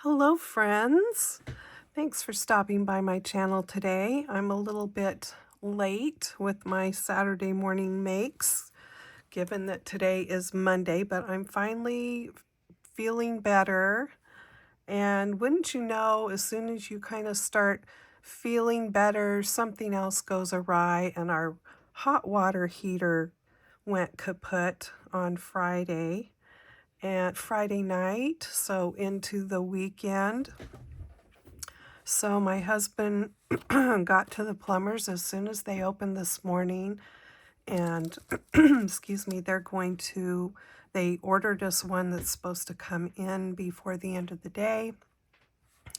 Hello friends, thanks for stopping by my channel today. I'm a little bit late with my Saturday morning makes, given that today is Monday, but I'm finally feeling better. And wouldn't you know, as soon as you kind of start feeling better, something else goes awry, and our hot water heater went kaput on Friday night, so into the weekend. So my husband got to the plumbers as soon as they opened this morning, and excuse me, they ordered us one that's supposed to come in before the end of the day,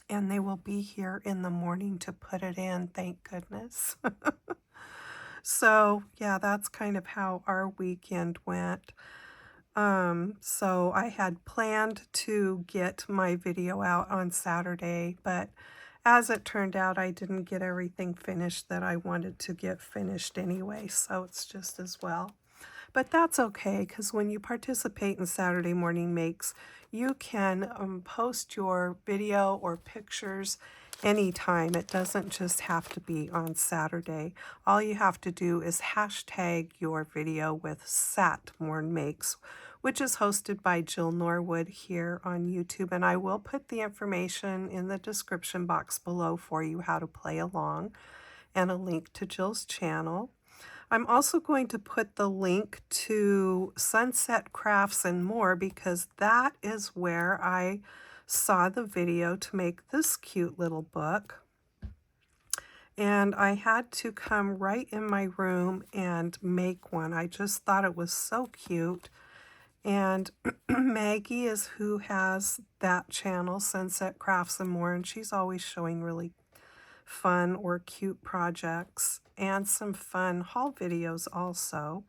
and they will be here in the morning to put it in, thank goodness. So yeah, that's kind of how our weekend went. So I had planned to get my video out on Saturday, but as it turned out, I didn't get everything finished that I wanted to get finished anyway, so it's just as well. But that's okay, because when you participate in Saturday Morning Makes, you can post your video or pictures anytime. It doesn't just have to be on Saturday. All you have to do is hashtag your video with Sat Morn Makes, which is hosted by Jill Norwood here on YouTube. And I will put the information in the description box below for you how to play along, and a link to Jill's channel. I'm also going to put the link to Sunset Crafts and More, because that is where I saw the video to make this cute little book. And I had to come right in my room and make one. I just thought it was so cute. And Maggie is who has that channel, Sunset Crafts and More, and she's always showing really fun or cute projects and some fun haul videos also.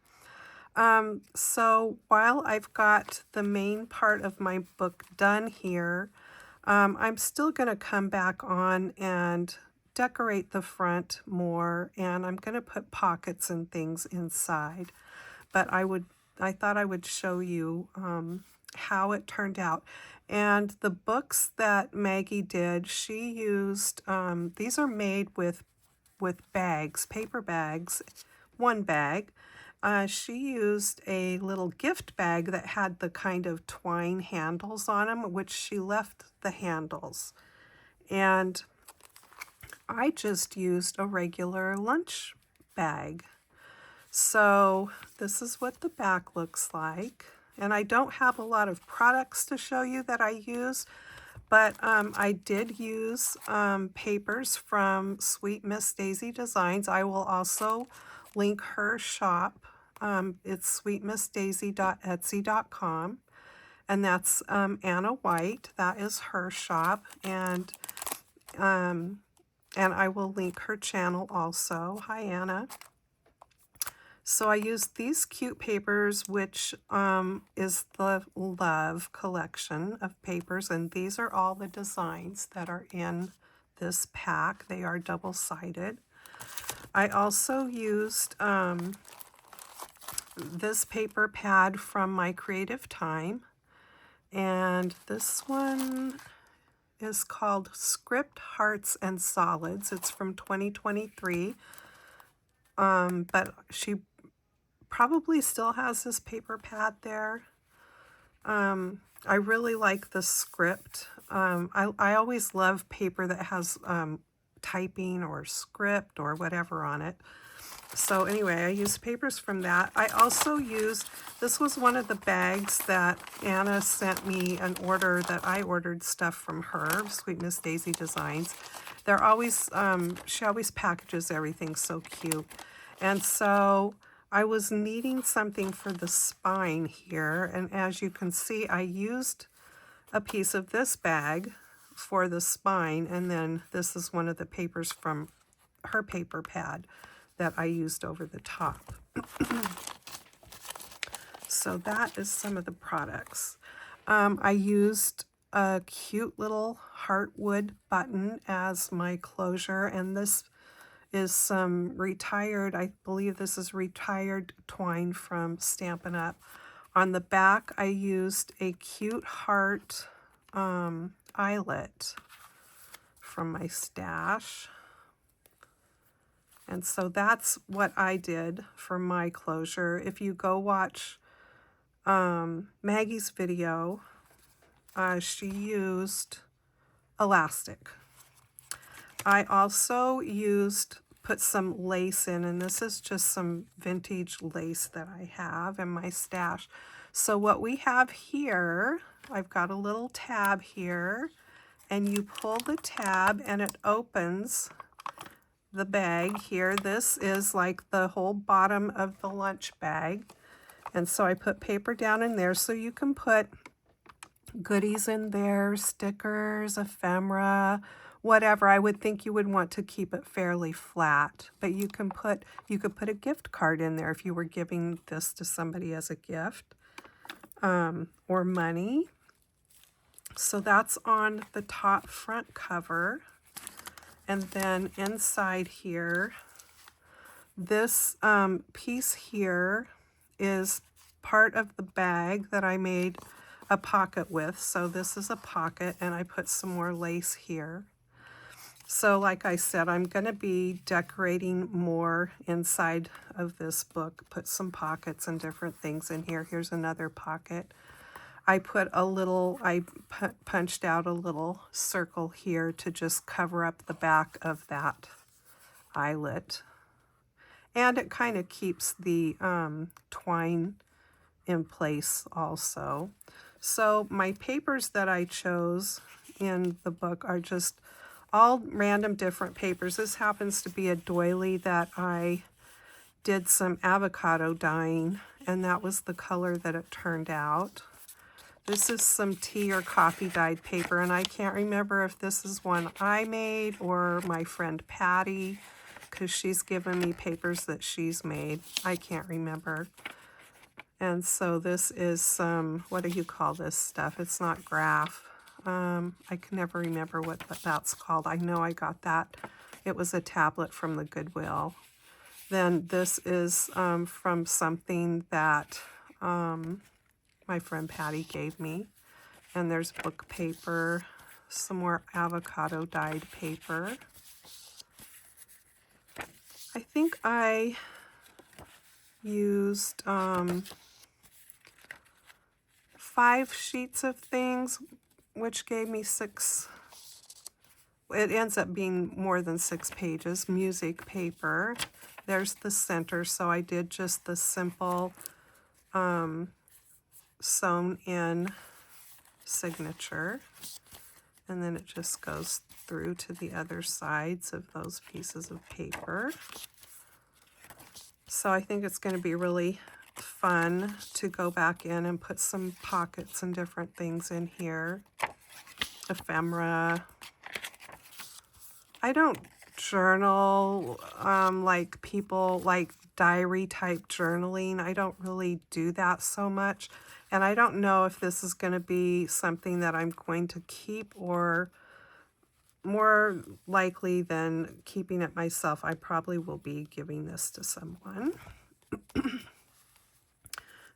So while I've got the main part of my book done here, I'm still going to come back on and decorate the front more, and I'm going to put pockets and things inside. But I thought I would show you how it turned out. And the books that Maggie did, she used, these are made with bags, paper bags, one bag. She used a little gift bag that had the kind of twine handles on them, which she left the handles. And I just used a regular lunch bag. So this is what the back looks like. And I don't have a lot of products to show you that I use, but I did use papers from Sweet Miss Daisy Designs. I will also link her shop. It's sweetmissdaisy.etsy.com, and that's Anna White. That is her shop, and I will link her channel also. Hi, Anna. So I used these cute papers, which is the Love collection of papers, and these are all the designs that are in this pack. They are double-sided. I also used this paper pad from my Creative Time, and this one is called Script Hearts and Solids. It's from 2023, but she probably still has this paper pad there. I really like the script. I always love paper that has typing or script or whatever on it. So anyway, I used papers from that. I also used, this was one of the bags that Anna sent me an order that I ordered stuff from her, Sweet Miss Daisy Designs. They're always, she always packages everything so cute. And so I was needing something for the spine here, and as you can see, I used a piece of this bag for the spine, and then this is one of the papers from her paper pad that I used over the top. So that is some of the products. I used a cute little heartwood button as my closure, and this is some retired, I believe this is retired twine from Stampin' Up. On the back, I used a cute heart eyelet from my stash. And so that's what I did for my closure. If you go watch Maggie's video, she used elastic. I also put some lace in, and this is just some vintage lace that I have in my stash. So what we have here, I've got a little tab here, and you pull the tab and it opens the bag here. This is like the whole bottom of the lunch bag. And so I put paper down in there so you can put goodies in there, stickers, ephemera, whatever. I would think you would want to keep it fairly flat, but you could put a gift card in there if you were giving this to somebody as a gift, or money. So that's on the top front cover. And then inside here, this piece here is part of the bag that I made a pocket with. So this is a pocket, and I put some more lace here. So like I said, I'm going to be decorating more inside of this book, put some pockets and different things in here. Here's another pocket. I punched out a little circle here to just cover up the back of that eyelet. And it kind of keeps the twine in place also. So my papers that I chose in the book are just all random different papers. This happens to be a doily that I did some avocado dyeing, and that was the color that it turned out. This is some tea or coffee dyed paper, and I can't remember if this is one I made or my friend Patty, because she's given me papers that she's made. I can't remember. And so this is some, what do you call this stuff? It's not graph. I can never remember what that's called. I know I got that. It was a tablet from the Goodwill. Then this is from something that my friend Patty gave me. And there's book paper, some more avocado dyed paper. I think I used 5 sheets of things, which gave me 6. It ends up being more than 6 pages. Music paper. There's the center, so I did just the simple sewn in signature, and then it just goes through to the other sides of those pieces of paper. So I think it's going to be really fun to go back in and put some pockets and different things in here. Ephemera. I don't journal like people like diary type journaling. I don't really do that so much. And I don't know if this is going to be something that I'm going to keep, or more likely than keeping it myself, I probably will be giving this to someone.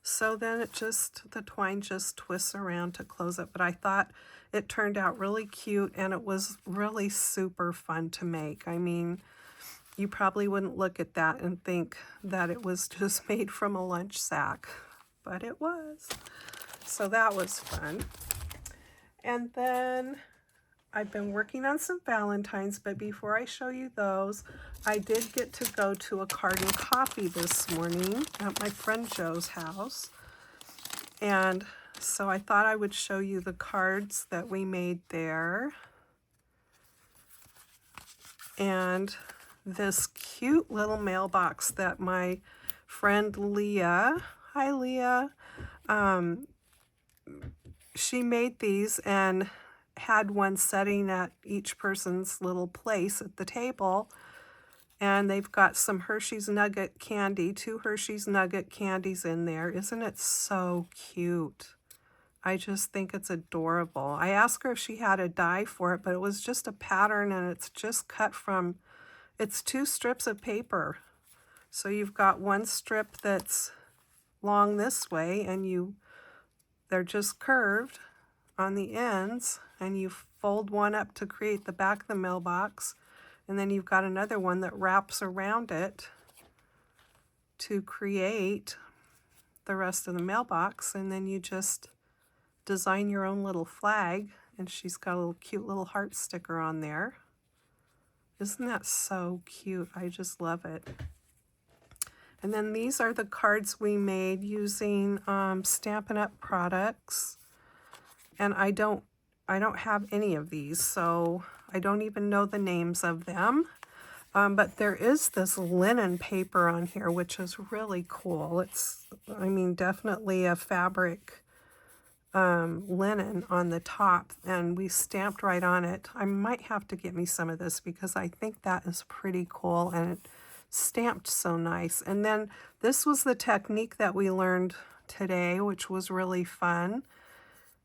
So then the twine just twists around to close it. But I thought it turned out really cute, and it was really super fun to make. I mean, you probably wouldn't look at that and think that it was just made from a lunch sack, but it was. So that was fun. And then I've been working on some Valentines, but before I show you those, I did get to go to a card and coffee this morning at my friend Joe's house. And so I thought I would show you the cards that we made there. And this cute little mailbox that my friend Leah, hi Leah, she made these and had one setting at each person's little place at the table. And they've got some Hershey's Nugget candy, 2 Hershey's Nugget candies in there. Isn't it so cute? I just think it's adorable. I asked her if she had a die for it, but it was just a pattern, and it's just cut from, it's 2 strips of paper. So you've got one strip that's long this way, and they're just curved on the ends, and you fold one up to create the back of the mailbox, and then you've got another one that wraps around it to create the rest of the mailbox, and then you just design your own little flag, and she's got a little cute little heart sticker on there. Isn't that so cute? I just love it. And then these are the cards we made using Stampin' Up! Products. And I don't have any of these, so I don't even know the names of them. But there is this linen paper on here, which is really cool. It's, I mean, definitely a fabric linen on the top, and we stamped right on it. I might have to get me some of this because I think that is pretty cool, and it stamped so nice. And then this was the technique that we learned today, which was really fun,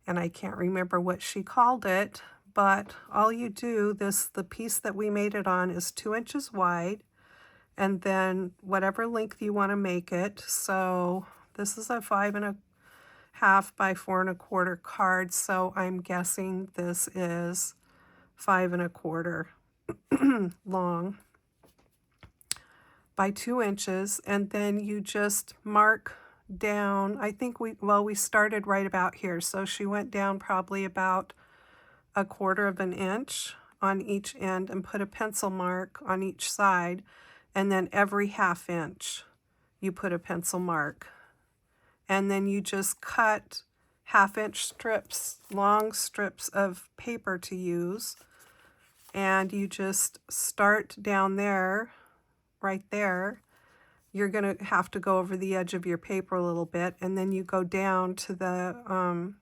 and I can't remember what she called it, but all you do, the piece that we made it on is 2 inches wide, and then whatever length you want to make it. So this is a 5 1/2 by 4 1/4 card, so I'm guessing this is 5 1/4 long by 2 inches, and then you just mark down. I think we started right about here, so she went down probably about 1/4 inch on each end and put a pencil mark on each side, and then every 1/2 inch you put a pencil mark, and then you just cut 1/2 inch strips, long strips of paper to use, and you just start down there, right there. You're going to have to go over the edge of your paper a little bit, and then you go down to the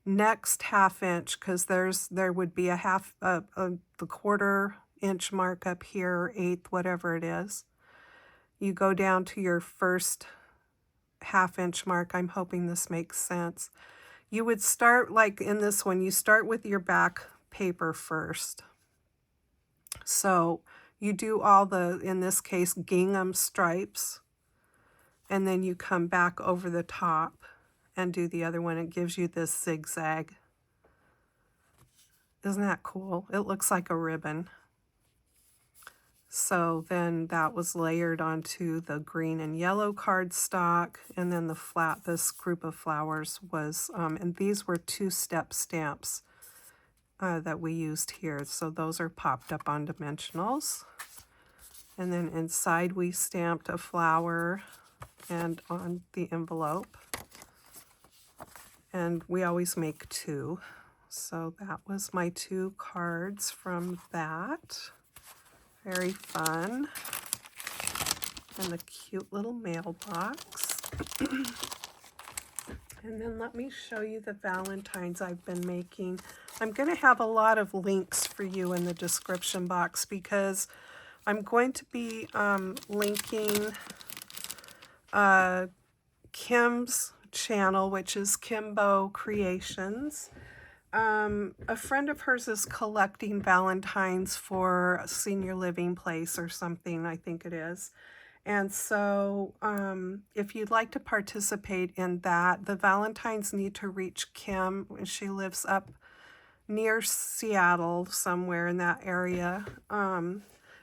next 1/2 inch, because there would be the 1/4 inch mark up here, 1/8, whatever it is. You go down to your first 1/2 inch mark. I'm hoping this makes sense. You would start, like in this one, you start with your back paper first. So you do all the, in this case, gingham stripes, and then you come back over the top and do the other one. It gives you this zigzag. Isn't that cool? It looks like a ribbon. So then that was layered onto the green and yellow cardstock, and then this group of flowers was, and these were 2-step stamps that we used here. So those are popped up on dimensionals. And then inside we stamped a flower and on the envelope. And we always make 2. So that was my 2 cards from that. Very fun. And the cute little mailbox. And then let me show you the Valentines I've been making. I'm going to have a lot of links for you in the description box because I'm going to be linking Kim's channel, which is Moe Creations. A friend of hers is collecting Valentines for a senior living place or something, I think it is. And so if you'd like to participate in that, the Valentines need to reach Kim. She lives up near Seattle, somewhere in that area.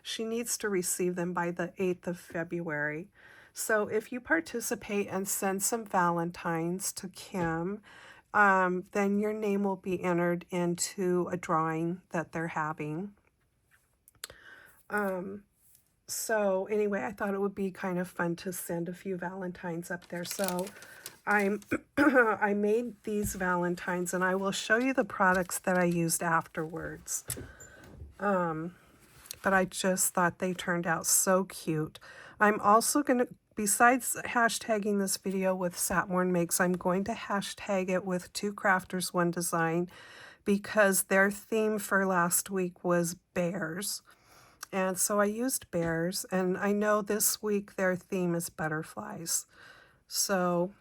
She needs to receive them by the 8th of February. So if you participate and send some Valentines to Kim, then your name will be entered into a drawing that they're having. So anyway, I thought it would be kind of fun to send a few Valentines up there. So I made these Valentines, and I will show you the products that I used afterwards. But I just thought they turned out so cute. I'm also going to, besides hashtagging this video with Satmorn Makes, I'm going to hashtag it with 2 Crafters 1 Design, because their theme for last week was bears. And so I used bears, and I know this week their theme is butterflies. So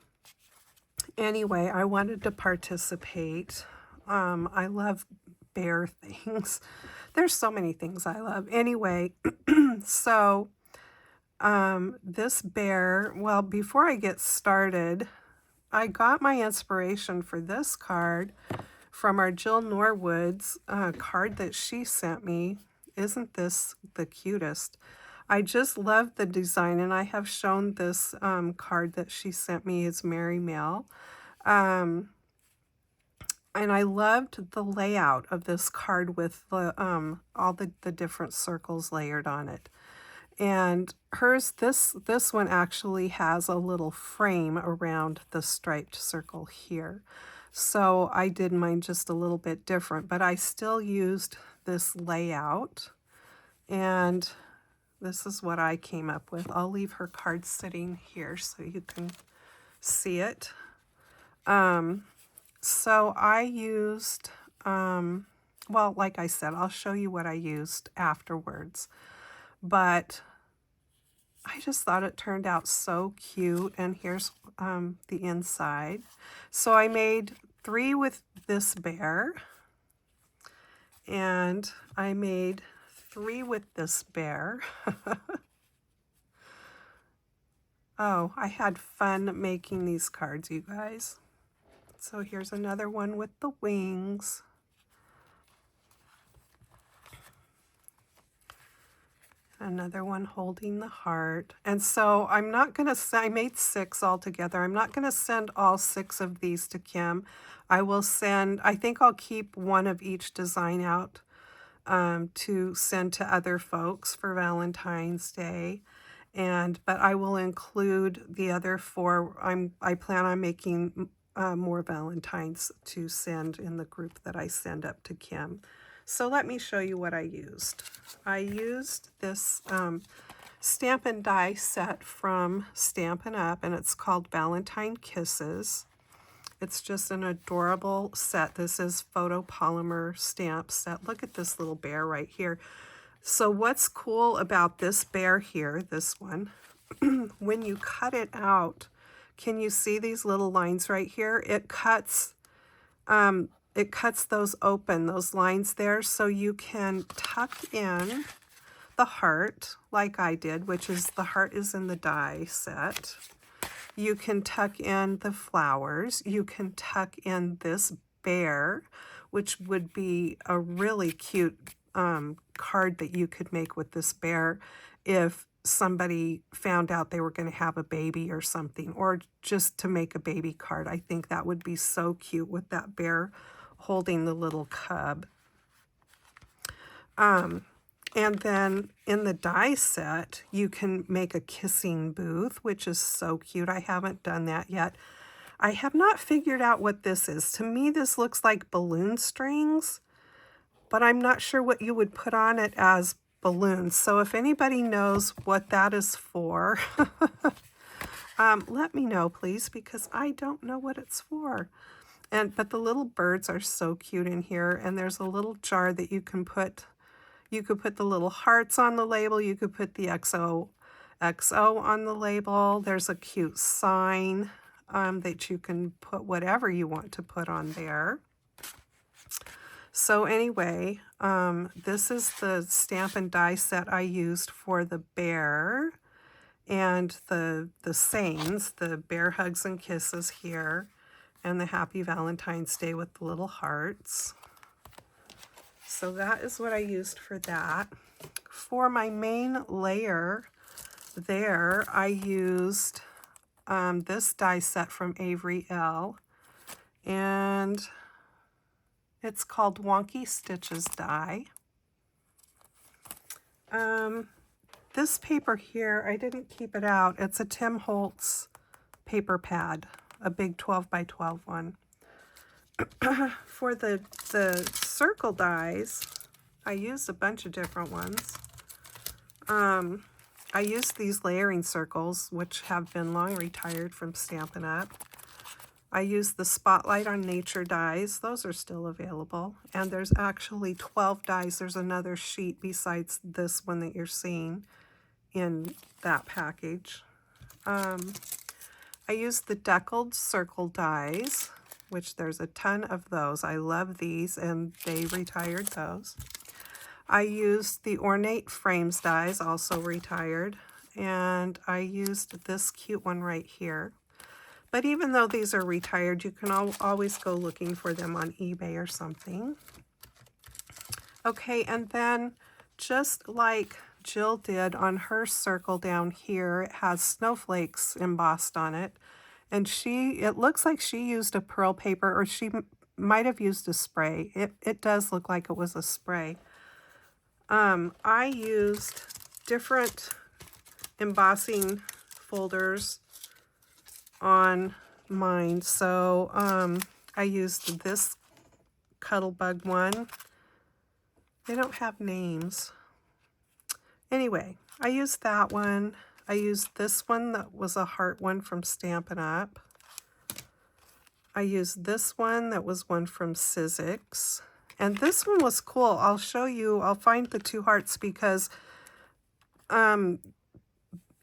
anyway, I wanted to participate. I love bear things. There's so many things I love. Anyway, so this bear, well, before I get started, I got my inspiration for this card from our Jill Norwood's card that she sent me. Isn't this the cutest? I just love the design, and I have shown this card that she sent me as Merry Mail. And I loved the layout of this card with the all the different circles layered on it. And hers, this one actually has a little frame around the striped circle here. So I did mine just a little bit different, but I still used this layout. And this is what I came up with. I'll leave her card sitting here so you can see it. So I used, well, like I said, I'll show you what I used afterwards. But I just thought it turned out so cute. And here's the inside. So I made 3 with this bear. And I made 3 with this bear. Oh, I had fun making these cards, you guys. So here's another one with the wings. Another one holding the heart. And so I'm not going to, I made 6 altogether. I'm not going to send all 6 of these to Kim. I will send, I think I'll keep one of each design out to send to other folks for Valentine's Day. But I will include the other 4. I plan on making more Valentines to send in the group that I send up to Kim. So let me show you what I used. I used this Stamp and Die set from Stampin' Up, and it's called Valentine Kisses. It's just an adorable set. This is photopolymer stamp set. Look at this little bear right here. So what's cool about this bear here, this one, when you cut it out, can you see these little lines right here? It cuts those open, those lines there, so you can tuck in the heart like I did, which is the heart is in the die set. You can tuck in the flowers. You can tuck in this bear, which would be a really cute card that you could make with this bear if somebody found out they were going to have a baby or something, or just to make a baby card. I think that would be so cute with that bear holding the little cub. And then in the die set, you can make a kissing booth, which is so cute. I haven't done that yet. I have not figured out what this is. To me, this looks like balloon strings, but I'm not sure what you would put on it as balloons. So if anybody knows what that is for, let me know, please, because I don't know what it's for. But the little birds are so cute in here, and there's a little jar that you can put. You could put the little hearts on the label. You could put the XOXO on the label. There's a cute sign that you can put whatever you want to put on there. So anyway, this is the Stamp and Die set I used for the bear and the sayings, the bear hugs and kisses here, and the Happy Valentine's Day with the little hearts. So that is what I used for that. For my main layer there, I used this die set from Avery Elle, and it's called Wonky Stitches die. This paper here, I didn't keep it out. It's a Tim Holtz paper pad, a big 12 by 12 one. For the circle dies, I used a bunch of different ones. I used these layering circles, which have been long retired from Stampin' Up. I used the Spotlight on Nature dies. Those are still available. And there's actually 12 dies. There's another sheet besides this one that you're seeing in that package. I used the Deckled Circle dies, which there's a ton of those. I love these, and they retired those. I used the Ornate Frames dies, also retired, and I used this cute one right here. But even though these are retired, you can always go looking for them on eBay or something. Okay, and then just like Jill did on her circle down here, it has snowflakes embossed on it. And it looks like she used a pearl paper, or she might have used a spray. It does look like it was a spray. I used different embossing folders on mine. So I used this Cuttlebug one. They don't have names. Anyway, I used that one. I used this one that was a heart one from Stampin' Up. I used this one that was one from Sizzix. And this one was cool. I'll show you. I'll find the two hearts because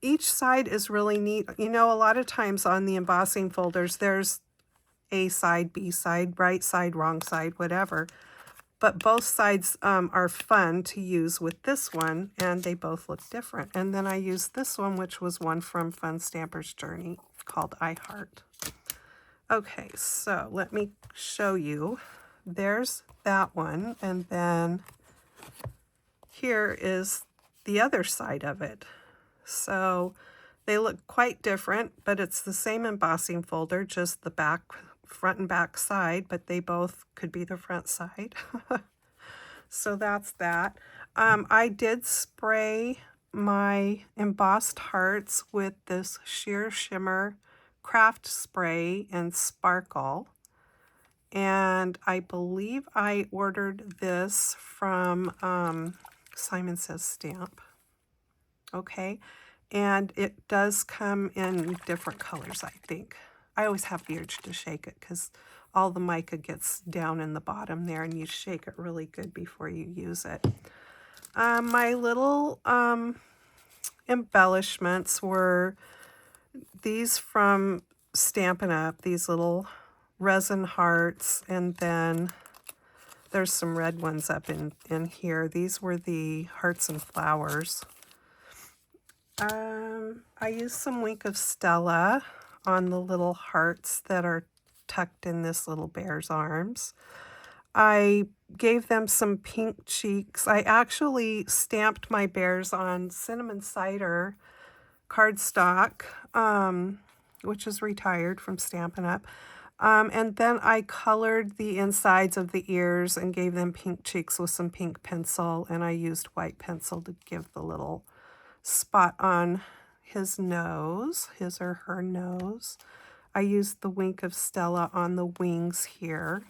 each side is really neat. You know, a lot of times on the embossing folders, there's A side, B side, right side, wrong side, whatever. But both sides are fun to use with this one, and they both look different. And then I used this one, which was one from Fun Stamper's Journey, called I Heart. Okay, so let me show you. There's that one, and then here is the other side of it. So they look quite different, but it's the same embossing folder, just the back, front and back side, but they both could be the front side. So that's that. I did spray my embossed hearts with this Sheer Shimmer Craft Spray and Sparkle. And I believe I ordered this from Simon Says Stamp. Okay, and it does come in different colors, I think. I always have the urge to shake it because all the mica gets down in the bottom there, and you shake it really good before you use it. My little embellishments were these from Stampin' Up, these little resin hearts, and then there's some red ones up in here. These were the hearts and flowers. I used some Wink of Stella on the little hearts that are tucked in this little bear's arms. I gave them some pink cheeks. I actually stamped my bears on cinnamon cider cardstock, which is retired from Stampin' Up. And then I colored the insides of the ears and gave them pink cheeks with some pink pencil, and I used white pencil to give the little spot on his nose, his or her nose. I used the Wink of Stella on the wings here.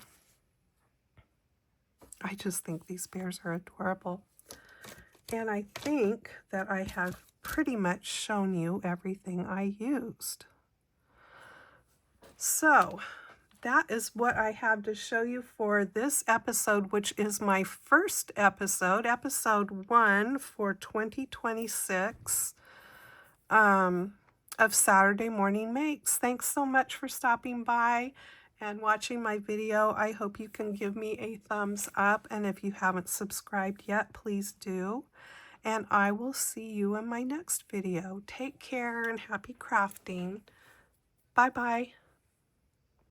I just think these bears are adorable. And I think that I have pretty much shown you everything I used. So that is what I have to show you for this episode, which is my first episode, episode 1 for 2026 of Saturday Morning Makes. Thanks so much for stopping by and watching my video. I hope you can give me a thumbs up, and if you haven't subscribed yet, please do. And I will see you in my next video. Take care and happy crafting. Bye-bye.